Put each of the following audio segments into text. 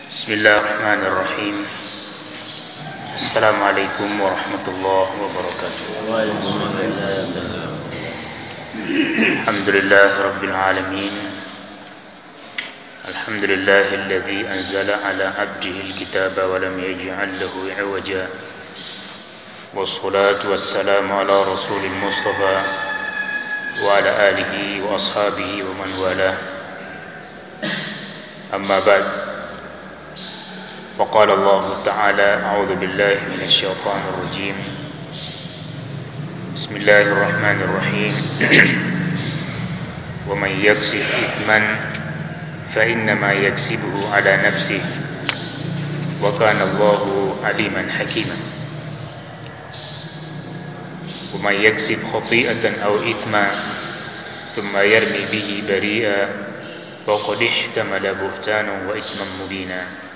Bismillahirrahmanirrahim. Assalamualaikum warahmatullahi wabarakatuh. Alhamdulillah rabbil alamin. Alhamdulillahilladzi anzala ala abdihi alkitaba wa lam yaj'al lahu 'iwaja. Wassalatu wassalamu ala rasulil mustafa wa ala alihi wa ashabihi wa man walah. Amma ba'd. وقال الله تعالى أعوذ بالله من الشيطان الرجيم بسم الله الرحمن الرحيم ومن يكسب إثما فإنما يكسبه على نفسه وكان الله عليما حكيما ومن يكسب خطيئة أو إثما ثم يرمي به بريئا فقد احتمل بهتانا وإثما مبينا.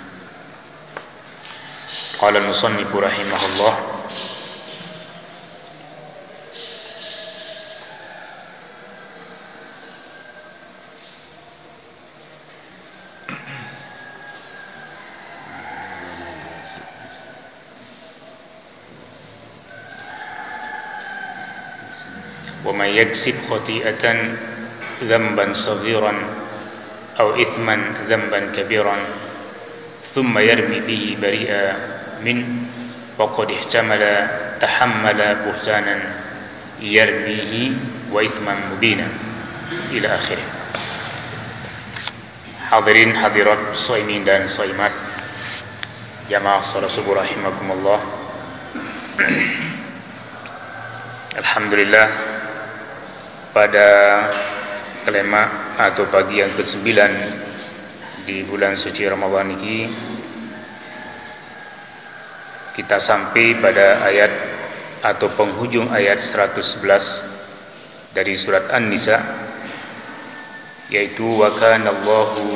قال المصنف رحمه الله ومن يكسب خطيئة ذنبا صغيرا أو إثما ذنبا كبيرا ثم يرمي به بريئا من وقد تحمل بهتانا يرميه وإثما مبينا إلى آخره. Hadirin hadirat shaimin dan shaimat jamaah salat subuh rahimakumullah. Alhamdulillah, pada kelima atau pagi yang ke-9 di bulan suci Ramadan ini kita sampai pada ayat atau penghujung ayat 111 dari surat An-Nisa, yaitu wa kana Allahu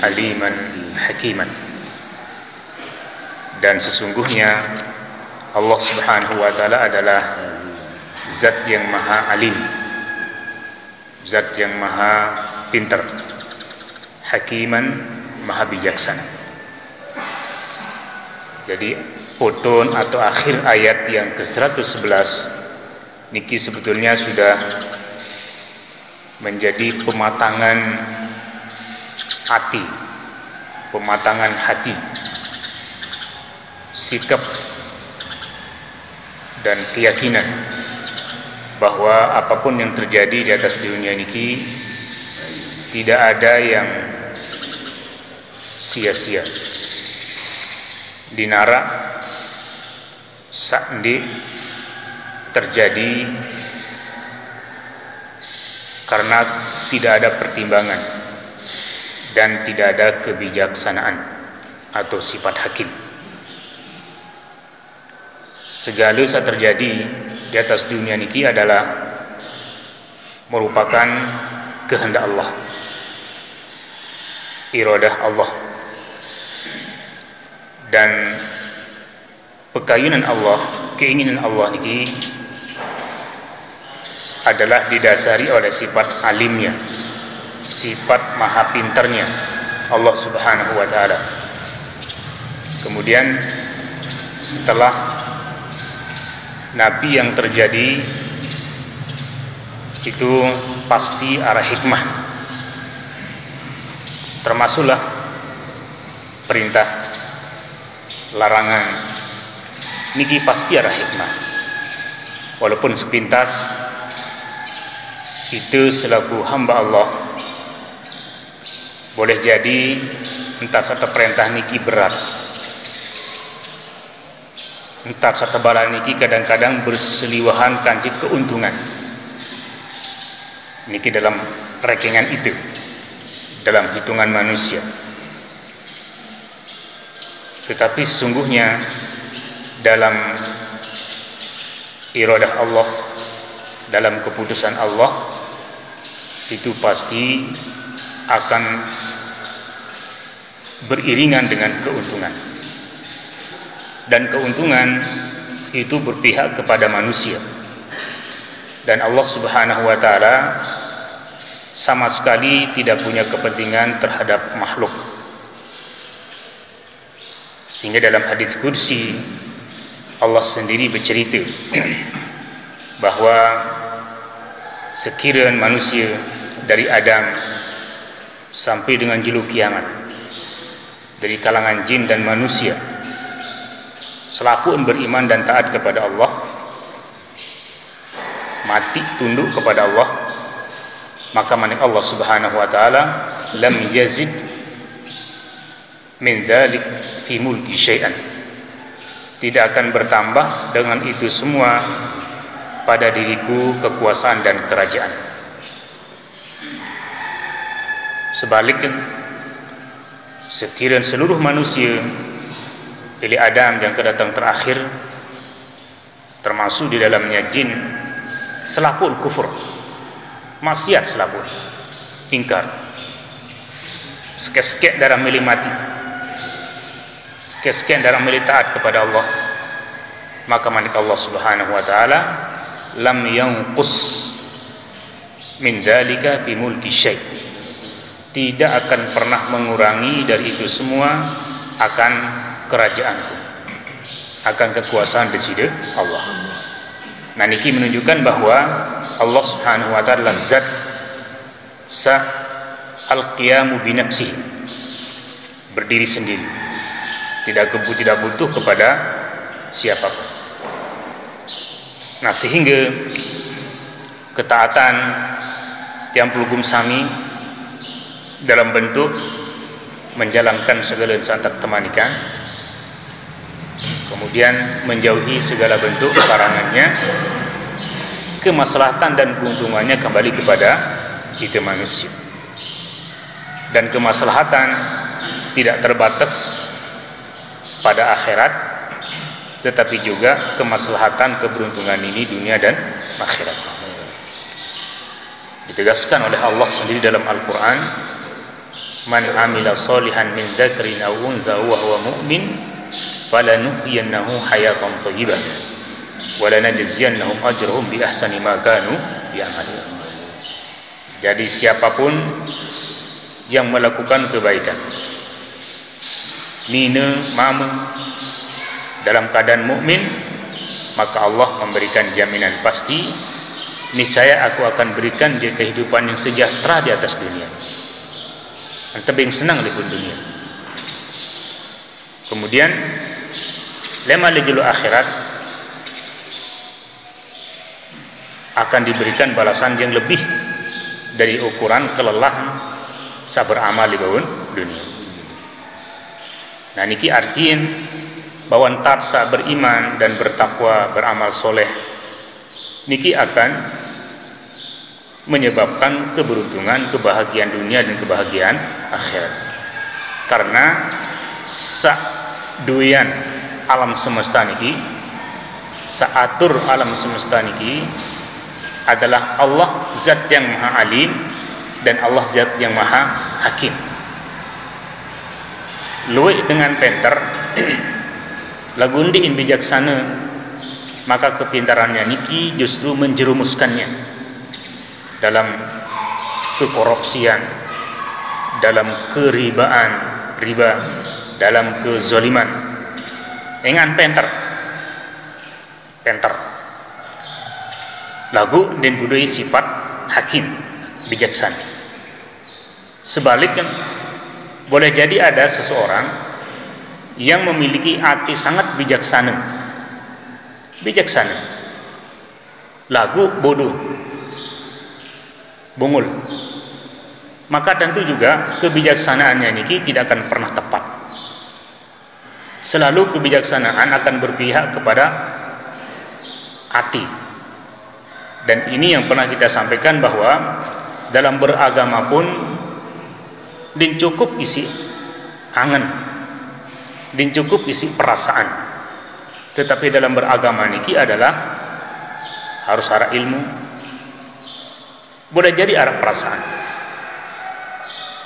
aliman hakiman. Dan sesungguhnya Allah Subhanahu wa taala adalah zat yang maha alim, zat yang maha pintar, hakiman, maha bijaksana. Jadi potong atau akhir ayat yang ke-111 niki sebetulnya sudah menjadi pematangan hati, sikap dan keyakinan bahwa apapun yang terjadi di atas dunia niki tidak ada yang sia-sia. Dinara sakndi terjadi karena tidak ada pertimbangan dan tidak ada kebijaksanaan atau sifat hakim. Segala yang terjadi di atas dunia niki adalah merupakan kehendak Allah, iradah Allah, dan pekayunan Allah, keinginan Allah ini adalah didasari oleh sifat alimnya, sifat maha pintarnya Allah Subhanahu wa taala. Kemudian setelah nabi yang terjadi itu pasti arah hikmah, termasuklah perintah, larangan, niki pasti ada hikmah. Walaupun sepintas itu selaku hamba Allah boleh jadi entah satu perintah niki berat, entah satu bala niki kadang-kadang berseliwahan kanji keuntungan. Niki dalam rekengan itu, dalam hitungan manusia. Tetapi sesungguhnya dalam iradah Allah, dalam keputusan Allah, itu pasti akan beriringan dengan keuntungan. Dan keuntungan itu berpihak kepada manusia. Dan Allah Subhanahu wa taala sama sekali tidak punya kepentingan terhadap makhluk. Sehingga dalam hadis qudsi Allah sendiri bercerita bahwa sekiranya manusia dari Adam sampai dengan julu kiamat, dari kalangan jin dan manusia, selapun beriman dan taat kepada Allah, mati tunduk kepada Allah, maka manik Allah Subhanahu wa taala lam yazid min dzalik fi mulki syai'an, tidak akan bertambah dengan itu semua pada diriku kekuasaan dan kerajaan. Sebaliknya, sekiranya seluruh manusia dari Adam yang kedatang terakhir, termasuk di dalamnya jin, selapun kufur, maksiat selapun, ingkar, sekek-sekek darah milih mati, sekek-sekek darah milih taat kepada Allah, maka manik Allah Subhanahu wa taala lam yanqus min dzalika bi mulki syai', tidak akan pernah mengurangi dari itu semua akan kerajaanku, akan kekuasaan di sisi Allah. Nah, niki menunjukkan bahwa Allah Subhanahu wa taala zat sa al-qiyamu bi nafsihi, berdiri sendiri, tidak butuh kepada siapapun. Nah, sehingga ketaatan tiang pelugum sami dalam bentuk menjalankan segala santak temanikan, kemudian menjauhi segala bentuk larangannya, kemaslahatan dan keuntungannya kembali kepada kita manusia. Dan kemaslahatan tidak terbatas pada akhirat, tetapi juga kemaslahatan keberuntungan ini dunia dan akhirat. Ditegaskan oleh Allah sendiri dalam Al-Quran, man amila salihan min dzakrin aw unza wa huwa mu'min falanuhyiyannahu hayatan thayyibah wa lanajziyannahum ajrahum bi ahsani ma kanu ya'malun. Jadi siapapun yang melakukan kebaikan, mina mama, dalam keadaan mukmin, maka Allah memberikan jaminan pasti, niscaya aku akan berikan dia kehidupan yang sejahtera di atas dunia, tebing senang di pun dunia. Kemudian lema lejulu akhirat akan diberikan balasan yang lebih dari ukuran kelelahan sabar amal di bawah dunia. Nah, niki artiin bahwa entar saat beriman dan bertakwa, beramal soleh, niki akan menyebabkan keberuntungan, kebahagiaan dunia dan kebahagiaan akhirat. Karena saduyan alam semesta niki, saatur alam semesta niki adalah Allah zat yang maha alim dan Allah zat yang maha hakim. Luwih dengan penter lagundiin bijaksana, maka kepintarannya niki justru menjerumuskannya dalam kekorupsian, dalam keribaan, riba, dalam kezaliman. Engan penter lagu dan budaya sifat hakim, bijaksana. Sebaliknya, boleh jadi ada seseorang yang memiliki hati sangat bijaksana, lagu bodoh, bungul, maka tentu juga kebijaksanaannya ini tidak akan pernah tepat. Selalu kebijaksanaan akan berpihak kepada hati. Dan ini yang pernah kita sampaikan bahwa dalam beragama pun din cukup isi angan, din cukup isi perasaan. Tetapi dalam beragama niki adalah harus arah ilmu, boleh jadi arah perasaan.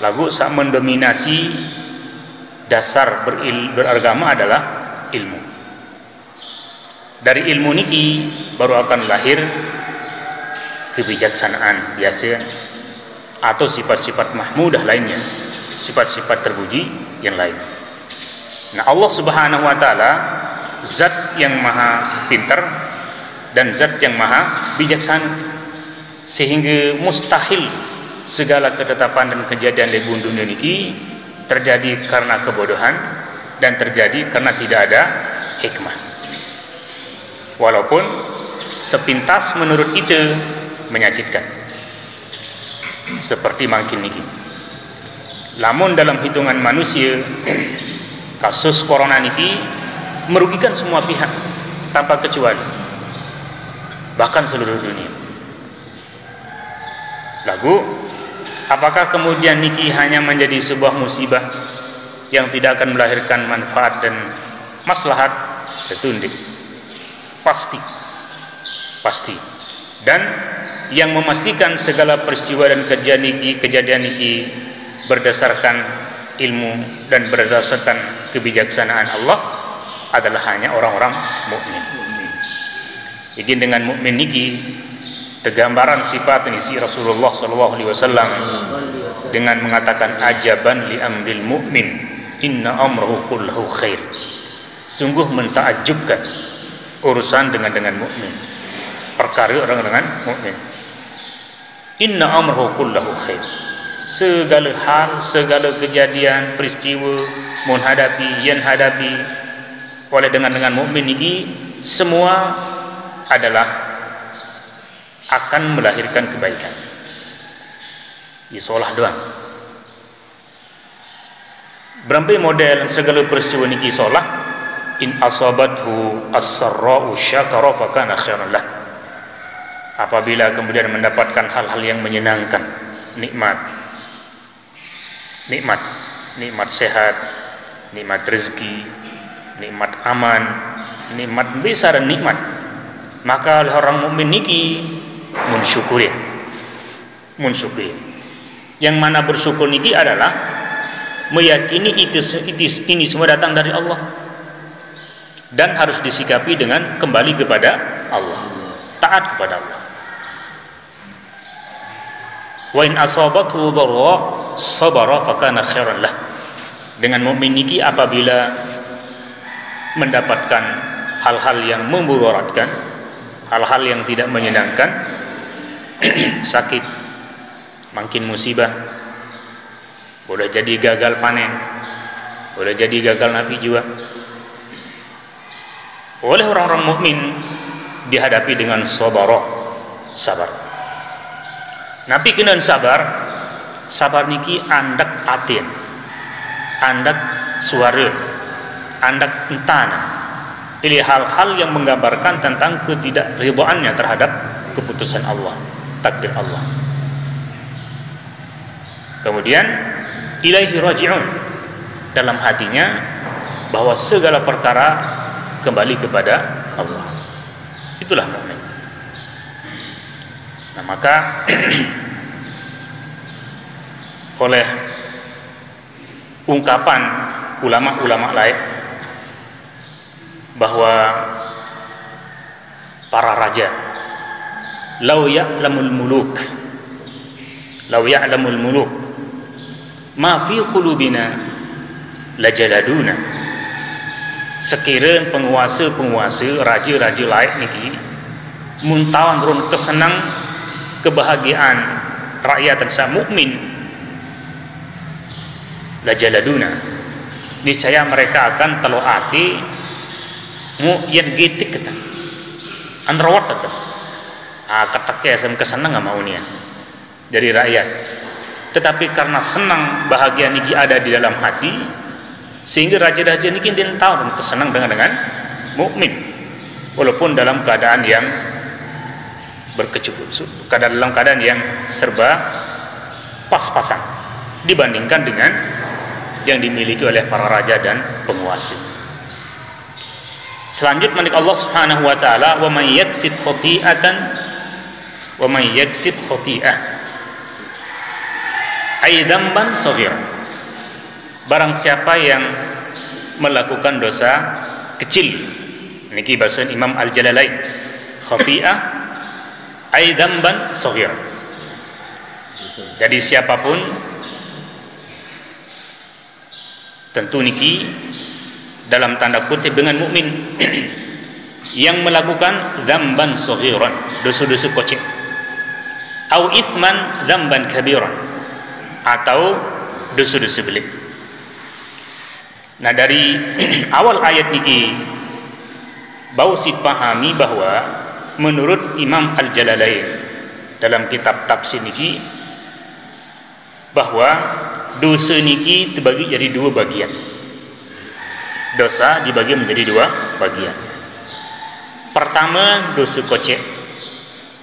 Lagu sak mendominasi dasar beragama adalah ilmu. Dari ilmu niki baru akan lahir kebijaksanaan biasa atau sifat-sifat mahmudah lainnya, sifat-sifat terpuji yang lain. Nah, Allah Subhanahu wa taala zat yang maha pintar dan zat yang maha bijaksana, sehingga mustahil segala ketetapan dan kejadian di dunia ini terjadi karena kebodohan dan terjadi karena tidak ada hikmah. Walaupun sepintas menurut itu menyakitkan, seperti makin niki. Lamun dalam hitungan manusia, kasus corona niki merugikan semua pihak tanpa kecuali, bahkan seluruh dunia. Lagu, apakah kemudian niki hanya menjadi sebuah musibah yang tidak akan melahirkan manfaat dan maslahat? Tentu tidak. Pasti. Dan yang memastikan segala peristiwa dan kejadian niki berdasarkan ilmu dan berdasarkan kebijaksanaan Allah adalah hanya orang-orang mukmin. Jadi dengan mukmin niki tergambaran sifat nisi Rasulullah SAW dengan mengatakan ajaban li amril mu'min inna amrahu kullahu khair. Sungguh mentakjubkan urusan dengan mukmin, perkara orang dengan mukmin. Inna amrahu kullahu khair. Segala hal, segala kejadian, peristiwa yang hadapi oleh dengan mukmin ini semua adalah akan melahirkan kebaikan. Isolah doang. Berapa model segala peristiwa niki isolah. In asabathu as-sarra'u syakara fa kana khairan lah. Apabila kemudian mendapatkan hal-hal yang menyenangkan, nikmat sehat, nikmat rezeki, nikmat aman, nikmat besar dan nikmat, maka oleh orang mukmin niki mensyukuri. Yang mana bersyukur niki adalah meyakini ini semua datang dari Allah dan harus disikapi dengan kembali kepada Allah, taat kepada Allah. Wa in asabathu dharra sabara fa kana khairan lah. Dengan mukmin niki apabila mendapatkan hal-hal yang memudaratkan, hal-hal yang tidak menyenangkan, sakit, makin musibah, boleh jadi gagal panen, boleh jadi gagal nabi juga, oleh orang-orang mukmin dihadapi dengan sabar. Nabi kena sabar niki andak atin, andak suara, andak entana. Ini hal-hal yang menggambarkan tentang ketidakridhaannya terhadap keputusan Allah, takdir Allah. Kemudian ilaihi raji'un, dalam hatinya bahwa segala perkara kembali kepada Allah. Itulah mukmin. Nah, maka oleh ungkapan ulama-ulama lain bahwa para raja law ya'lamul muluk ma fi qulubina lajaladuna. Sekiranya penguasa-penguasa, raja-raja lain niki muntawan turun kesenang kebahagiaan rakyat dan mukmin, lajaladuna, niscaya mereka akan teloati mu yen gitik kata andrawat kata kataknya sem kesenang mau nian dari rakyat. Tetapi karena senang bahagia niki ada di dalam hati, sehingga raja-raja niki dia tahu dan kesenang dengan mukmin, walaupun dalam keadaan yang berkecukup, dalam keadaan yang serba pas-pasan dibandingkan dengan yang dimiliki oleh para raja dan penguasa. Selanjutnya Allah Subhanahu wa taala, wa may yaksib khati'ah ay dzamban shaghir. Barang siapa yang melakukan dosa kecil, niki bahasa Imam Al-Jalalain, khati'ah ay dzamban shaghir. Jadi siapapun tentu niki dalam tanda kutip dengan mukmin yang melakukan dzamban saghiran, dosa-dosa kecil, au ithman dzamban kabiran, atau dosa-dosa belit. Nah, dari awal ayat niki bau si pahami bahwa menurut Imam Al-Jalalain dalam kitab tafsir niki bahwa dosa niki terbagi jadi dua bagian. Dosa dibagi menjadi dua bagian. Pertama dosa kecil,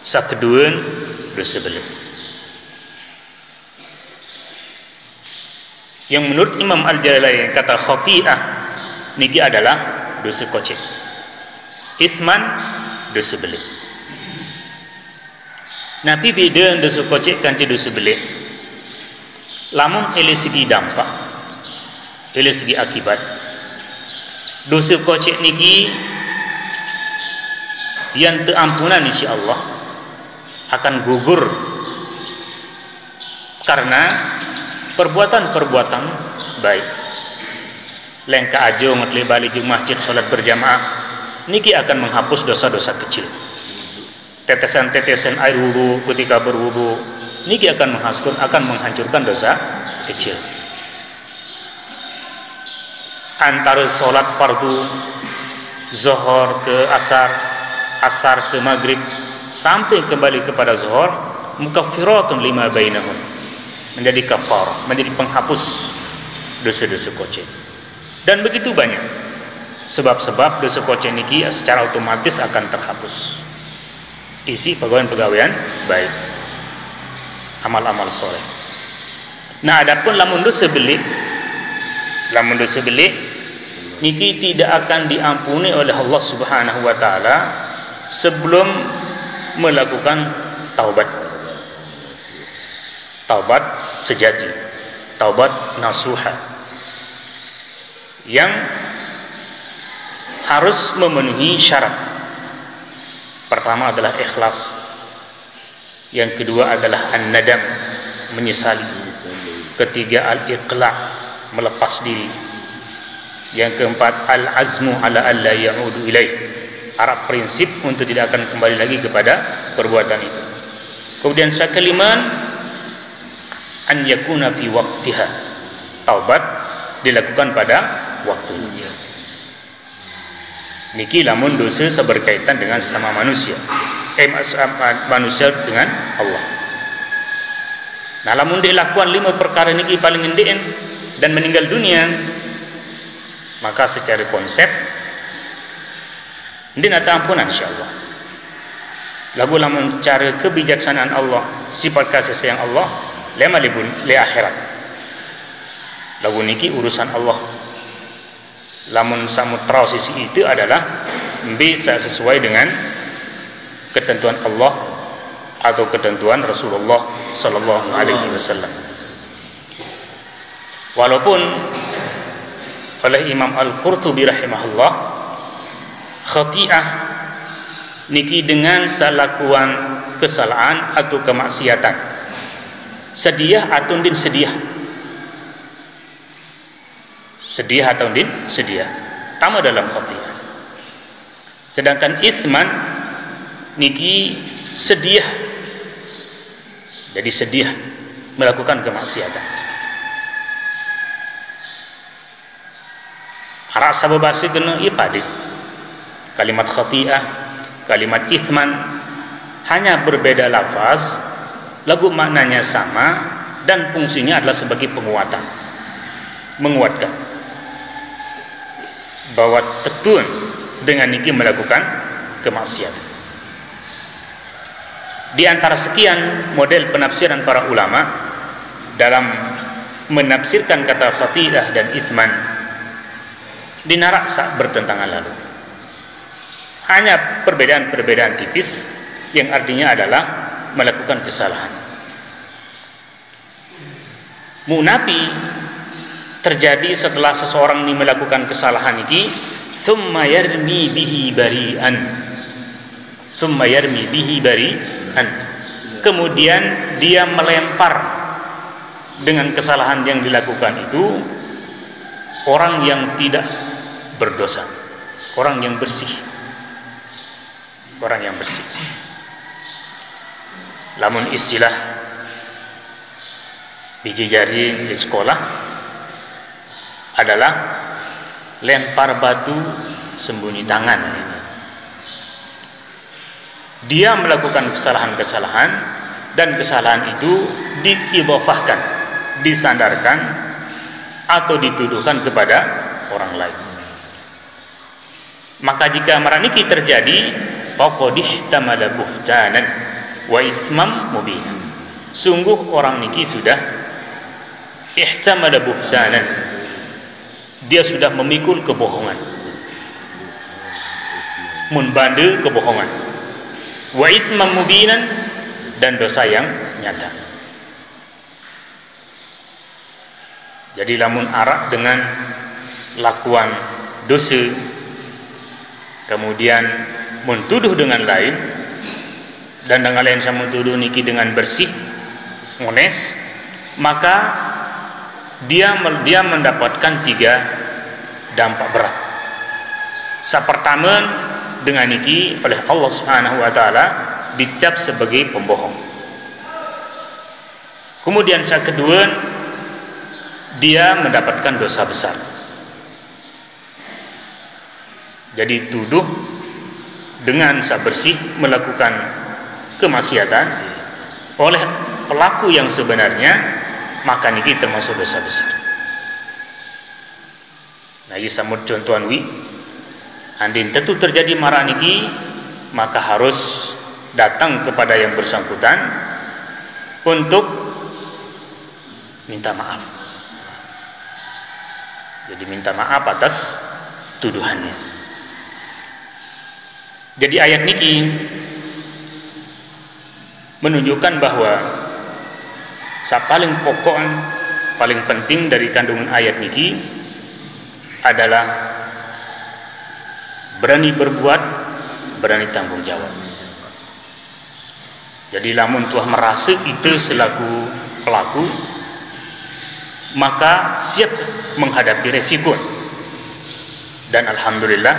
kedua dosa belit. Yang menurut Imam Al-Jalalain kata khati'ah niki adalah dosa kecil, ithman dosa belit. Nabi beda dosa kecil kanti dosa belit. Lamun dari segi dampak, dari segi akibat, dosa kecil niki yang terampunan insyaallah akan gugur karena perbuatan-perbuatan baik. Lengka ajo ngetli balik di masjid salat berjamaah niki akan menghapus dosa-dosa kecil. Tetesan-tetesan air wudu ketika berwudu niki akan menghancurkan dosa kecil. Antara salat fardu zuhur ke asar, asar ke maghrib sampai kembali kepada zuhur, mukaffiratun lima bainahum, menjadi kafarah, menjadi penghapus dosa-dosa kecil. Dan begitu banyak sebab-sebab dosa kecil niki secara otomatis akan terhapus. Isi pegawaian-pegawaian baik, amal-amal soleh. Nah, adapun lamun dosa belit niki tidak akan diampuni oleh Allah Subhanahu wa taala sebelum melakukan taubat sejati, taubat nasuha, yang harus memenuhi syarat. Pertama adalah ikhlas, yang kedua adalah an-nadam, menyesali, ketiga al-iqla', melepas diri, yang keempat al-azmu ala alla ya'udu ilaih, arah prinsip untuk tidak akan kembali lagi kepada perbuatan itu. Kemudian yang kelima, an yakuna fi waqtiha, taubat dilakukan pada waktunya. Niki lamun dosa berkaitan dengan sama manusia, manusia dengan Allah. Nah, lamun dilakukan 5 perkara niki paling endek dan meninggal dunia, maka secara konsep ini nata ampunan insyaallah. Lagu lamun cara kebijaksanaan Allah, sifat kasih sayang Allah, lema libun li akhirat. Lagu niki urusan Allah. Lamun samutra sisi itu adalah bisa sesuai dengan ketentuan Allah atau ketentuan Rasulullah sallallahu alaihi wasallam. Walaupun oleh Imam Al-Qurtubi rahimahullah, khati'ah niki dengan salakuan kesalahan atau kemaksiatan, sedih atau din sedih atau din sedia tama dalam khati'ah. Sedangkan ithman niki sedih, jadi sedih melakukan kemaksiatan. Arah sababasi kena ipadi kalimat khati'ah, kalimat ithman, hanya berbeda lafaz, lagu maknanya sama dan fungsinya adalah sebagai penguatan, menguatkan bahwa tekun dengan niki melakukan kemaksiatan. Di antara sekian model penafsiran para ulama dalam menafsirkan kata khati'ah dan ithman, dinarak saat bertentangan lalu. Hanya perbedaan-perbedaan tipis yang artinya adalah melakukan kesalahan. Munafi terjadi setelah seseorang ini melakukan kesalahan ini, thumma yarmi bihi bari'an, kemudian dia melempar dengan kesalahan yang dilakukan itu orang yang tidak berdosa, orang yang bersih, orang yang bersih. Lamun istilah dijejari di sekolah adalah lempar batu sembunyi tangan. Dia melakukan kesalahan-kesalahan dan kesalahan itu diidhofahkan, disandarkan atau dituduhkan kepada orang lain. Maka jika maraniki terjadi, faqad ihtamala buhtanan wa itsman mubina. Sungguh orang niki sudah ihtamala buhtanan, dia sudah memikul kebohongan, munbande kebohongan, wa itsman mubinan, dan dosa yang nyata. Jadi lamun arak dengan lakuan dosa, kemudian mentuduh dengan lain, dan dengan lain sama mentuduh niki dengan bersih, mones, maka dia mendapatkan 3 dampak berat. Pertama, dengan niki oleh Allah Subhanahu wa taala dicap sebagai pembohong. Kemudian yang kedua, dia mendapatkan dosa besar. Jadi tuduh dengan bersih melakukan kemaksiatan oleh pelaku yang sebenarnya, maka niki termasuk dosa besar. Nah, samud contohan wi andin tentu terjadi marah niki, maka harus datang kepada yang bersangkutan untuk minta maaf. Jadi minta maaf atas tuduhannya. Jadi ayat niki menunjukkan bahwa paling pokok, paling penting dari kandungan ayat niki adalah berani berbuat, berani tanggung jawab. Jadi lamun tuah merasa itu selaku pelaku, maka siap menghadapi resiko. Dan alhamdulillah,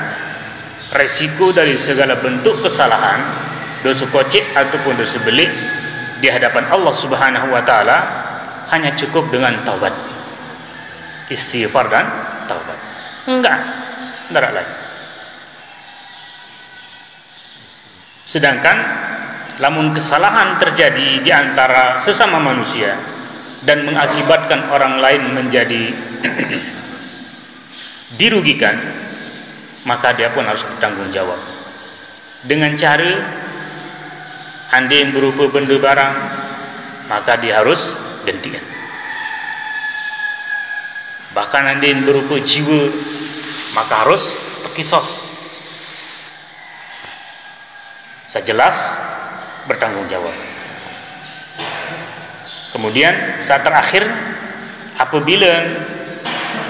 resiko dari segala bentuk kesalahan, dosa kocik ataupun dosa belik di hadapan Allah Subhanahu wa taala hanya cukup dengan taubat, istighfar dan taubat. Enggak lain. Sedangkan lamun kesalahan terjadi di antara sesama manusia dan mengakibatkan orang lain menjadi dirugikan, maka dia pun harus bertanggung jawab dengan cara andin berupa benda barang, maka dia harus gantikan. Bahkan andin berupa jiwa, maka harus terkisos. Sejelas bertanggung jawab. Kemudian saat terakhir, apabila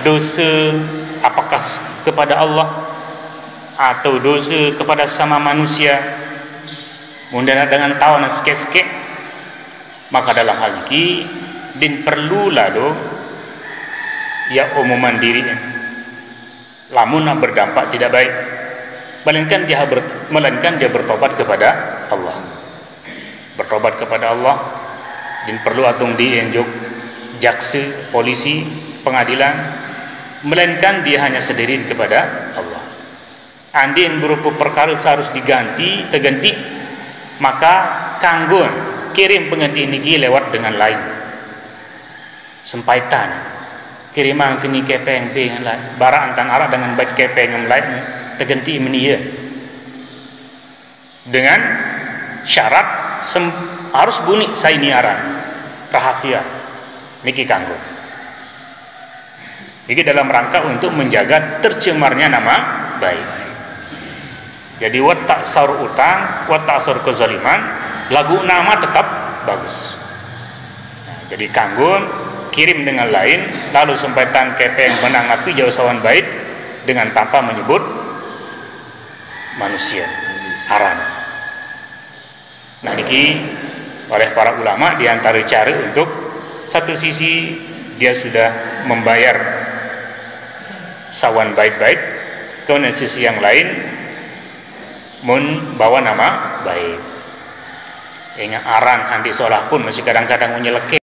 dosa apakah kepada Allah atau dosa kepada sama manusia mundana dengan tahu sikit-sikit, maka dalam hal ini din perlu lalu ya umuman diri lamun berdampak tidak baik, melainkan dia bertobat kepada Allah. Bertobat kepada Allah din perlu atung dienjuk jaksa, polisi, pengadilan, melainkan dia hanya sendiri kepada Allah. Andin berupa perkara harus diganti, terganti, maka kanggun kirim pengganti niki lewat dengan lain. Sempaitan kiriman kini kepeng dengan lain, barang antan arah dengan baik kepeng yang lain terganti menia. Dengan syarat harus bunyi sainiaran rahasia niki kanggo. Niki dalam rangka untuk menjaga tercemarnya nama baik. Jadi watak saur utang, watak saur kezaliman, lagu nama tetap bagus. Nah, jadi kanggo kirim dengan lain, lalu sempaitan kepeng menanggapi jauh sawan baik dengan tanpa menyebut manusia haram. Nah, niki oleh para ulama diantara cara untuk satu sisi dia sudah membayar sawan baik-baik, kemudian sisi yang lain membawa nama baik. Ingat aran andi seolah pun masih kadang-kadang menyeleke